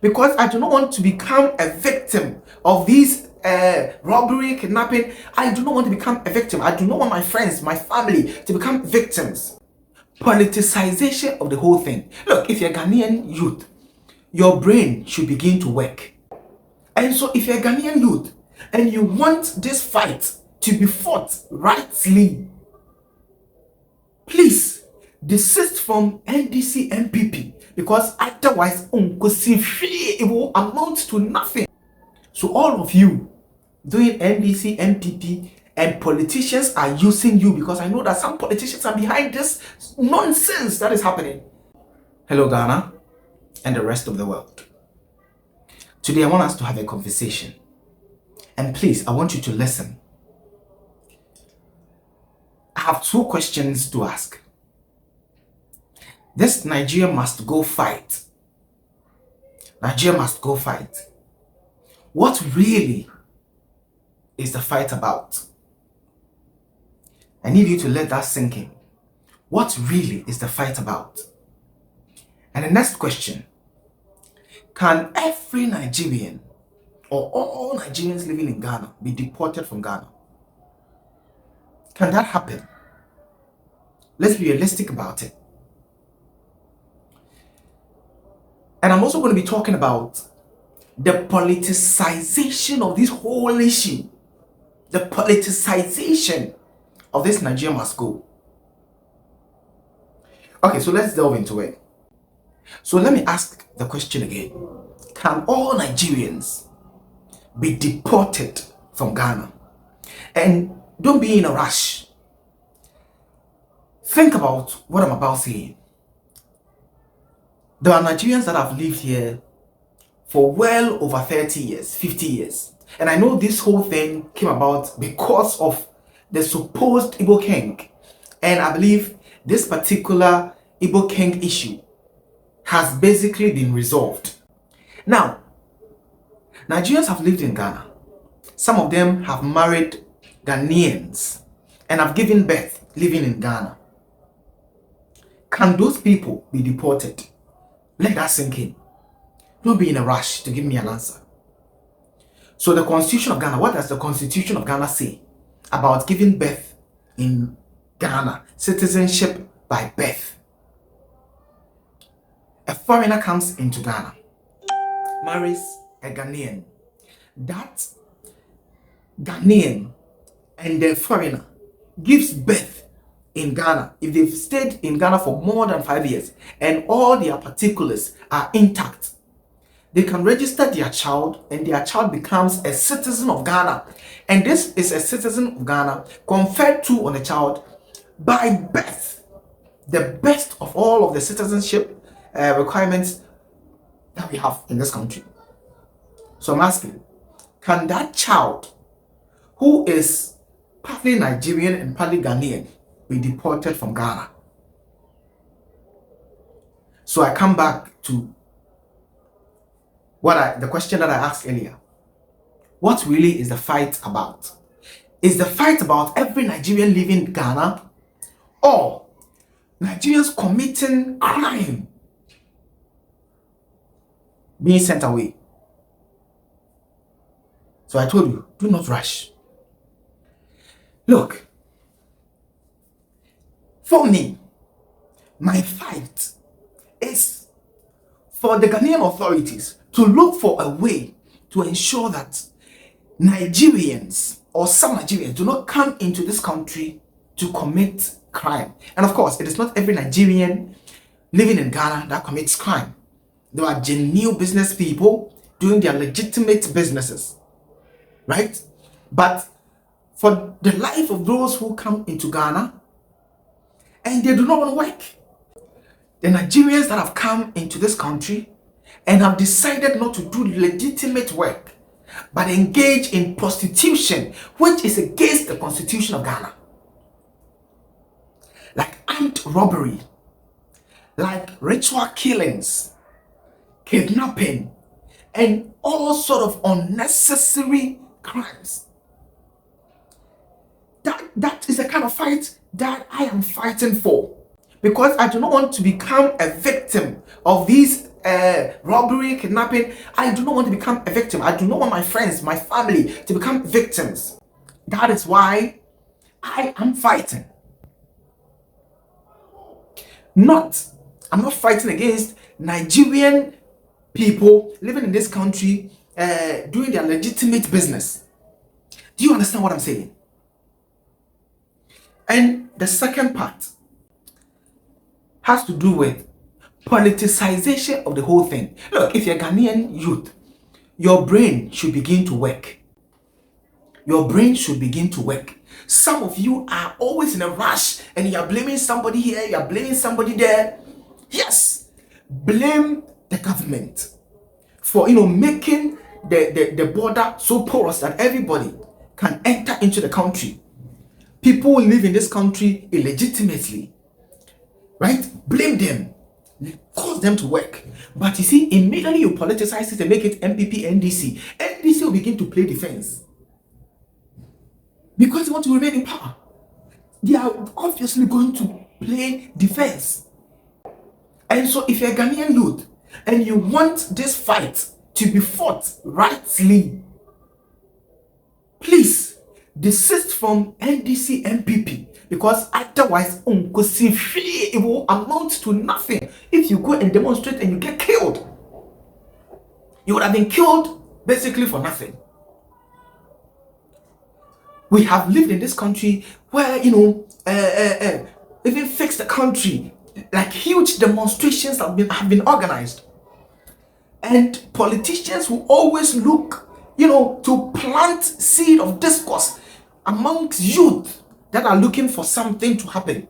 because I do not want to become a victim of these robbery, kidnapping. I do not want to become a victim. I do not want my friends, my family to become victims. Politicization of the whole thing. Look, if you're a Ghanaian youth, your brain should begin to work. And so if you're a Ghanaian youth and you want this fight to be fought rightly, please desist from NDC MPP, because otherwise it will amount to nothing. So all of you doing NDC MPP and politicians are using you, because I know that some politicians are behind this nonsense that is happening. Hello Ghana and the rest of the world. Today I want us to have a conversation, and please, I want you to listen. I have two questions to ask. This Nigeria must go fight. Nigeria must go fight. What really is the fight about? I need you to let that sink in. What really is the fight about? And the next question: can every Nigerian or all Nigerians living in Ghana be deported from Ghana? Can that happen? Let's be realistic about it. And I'm also going to be talking about the politicization of this whole issue. The politicization of this Nigeria must go. Okay, so let's delve into it. So let me ask the question again. Can all Nigerians be deported from Ghana? And don't be in a rush. Think about what I'm about saying. There are Nigerians that have lived here for well over 30 years, 50 years. And I know this whole thing came about because of the supposed Igbo king. And I believe this particular Igbo king issue has basically been resolved. Now, Nigerians have lived in Ghana. Some of them have married Ghanaians and have given birth living in Ghana. Can those people be deported? Let that sink in. Don't be in a rush to give me an answer. So the Constitution of Ghana, what does the Constitution of Ghana say about giving birth in Ghana? Citizenship by birth. A foreigner comes into Ghana, marries a Ghanaian. That Ghanaian and the foreigner gives birth in Ghana. If they've stayed in Ghana for more than 5 years and all their particulars are intact, they can register their child and their child becomes a citizen of Ghana. And this is a citizen of Ghana conferred to on a child by birth. The best of all of the citizenship requirements that we have in this country. So I'm asking, can that child who is partly Nigerian and partly Ghanaian be deported from Ghana? So I come back to the question that I asked earlier. What really is the fight about? Is the fight about every Nigerian living in Ghana, or Nigerians committing crime being sent away? So I told you, do not rush. Look, for me, my fight is for the Ghanaian authorities to look for a way to ensure that Nigerians or some Nigerians do not come into this country to commit crime. And of course, it is not every Nigerian living in Ghana that commits crime. There are genuine business people doing their legitimate businesses, right? But for the life of those who come into Ghana and they do not want to work, the Nigerians that have come into this country and have decided not to do legitimate work but engage in prostitution, which is against the Constitution of Ghana, like armed robbery, like ritual killings, kidnapping, and all sort of unnecessary crimes. That is the kind of fight that I am fighting for, because I do not want to become a victim of these robbery, kidnapping. I do not want to become a victim. I do not want my friends, my family to become victims. That is why I am fighting. I'm not fighting against Nigerian people living in this country doing their legitimate business. Do you understand what I'm saying? And the second part has to do with politicization of the whole thing. Look, if you're a Ghanaian youth, your brain should begin to work. Your brain should begin to work. Some of you are always in a rush and you're blaming somebody here, you're blaming somebody there. Yes, blame the government for making the border so porous that everybody can enter into the country. People live in this country illegitimately, right? Blame them, cause them to work. But you see, immediately you politicize it and make it MPP, NDC will begin to play defense because they want to remain in power. They are obviously going to play defense. And so if you're a Ghanaian youth and you want this fight to be fought rightly, please desist from NDC MPP, because otherwise it will amount to nothing. If you go and demonstrate and you get killed, you would have been killed basically for nothing. We have lived in this country where even fix the country, like huge demonstrations have been organized, and politicians will always look to plant seed of discourse amongst youth that are looking for something to happen.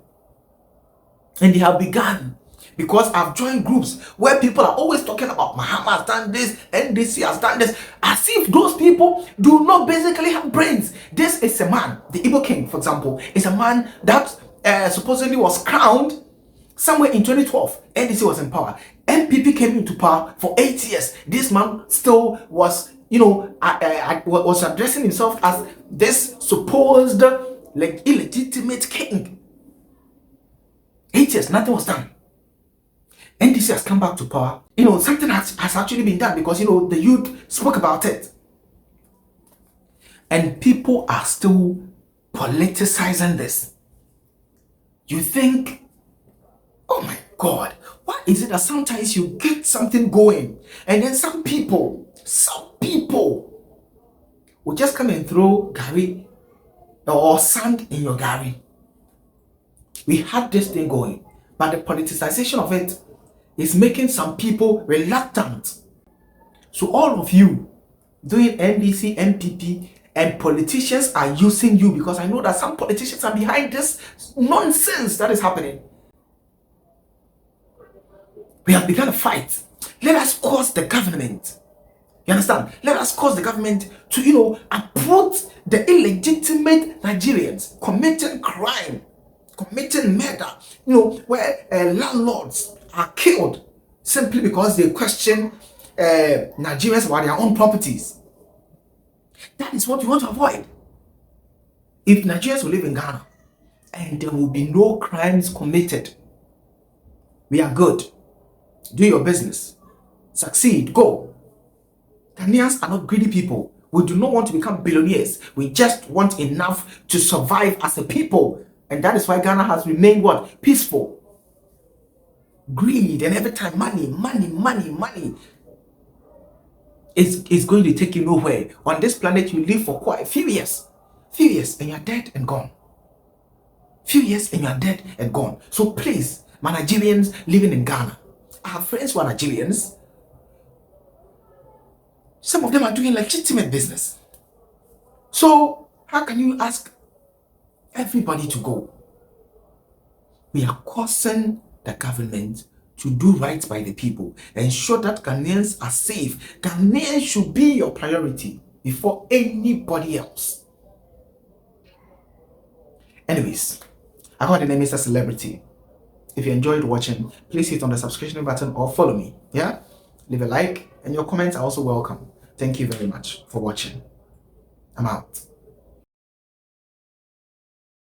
And they have begun, because I've joined groups where people are always talking about Mahama has done this, NDC has done this, as if those people do not basically have brains. This is a man, the Igbo king, for example, is a man that supposedly was crowned somewhere in 2012. NDC was in power. MPP came into power for 8 years. This man still was was addressing himself as this supposed illegitimate king. 8 years, nothing was done. NDC has come back to power. Something has actually been done, because the youth spoke about it. And people are still politicizing this. You think, oh my God, why is it that sometimes you get something going and then some people will just come and throw gari or sand in your gari? We had this thing going, but the politicization of it is making some people reluctant. So all of you doing NDC, MPP, and politicians are using you, because I know that some politicians are behind this nonsense that is happening. We have begun a fight. Let us cause the government. You understand? Let us cause the government to, uproot the illegitimate Nigerians committing crime, committing murder, where landlords are killed simply because they question Nigerians about their own properties. That is what we want to avoid. If Nigerians will live in Ghana and there will be no crimes committed, we are good. Do your business. Succeed. Go. Ghanaians are not greedy people. We do not want to become billionaires. We just want enough to survive as a people. And that is why Ghana has remained what? Peaceful. Greed and every time money is going to take you nowhere. On this planet you live for quite a few years and you're dead and gone. Few years and you're dead and gone. So please, my Nigerians living in Ghana, I have friends who are Nigerians. Some of them are doing legitimate business. So how can you ask everybody to go? We are causing the government to do right by the people, ensure that Ghanaians are safe. Ghanaians should be your priority before anybody else. Anyways, I got the name Mr. Celebrity. If you enjoyed watching, please hit on the subscription button or follow me. Yeah? Leave a like, and your comments are also welcome. Thank you very much for watching. I'm out.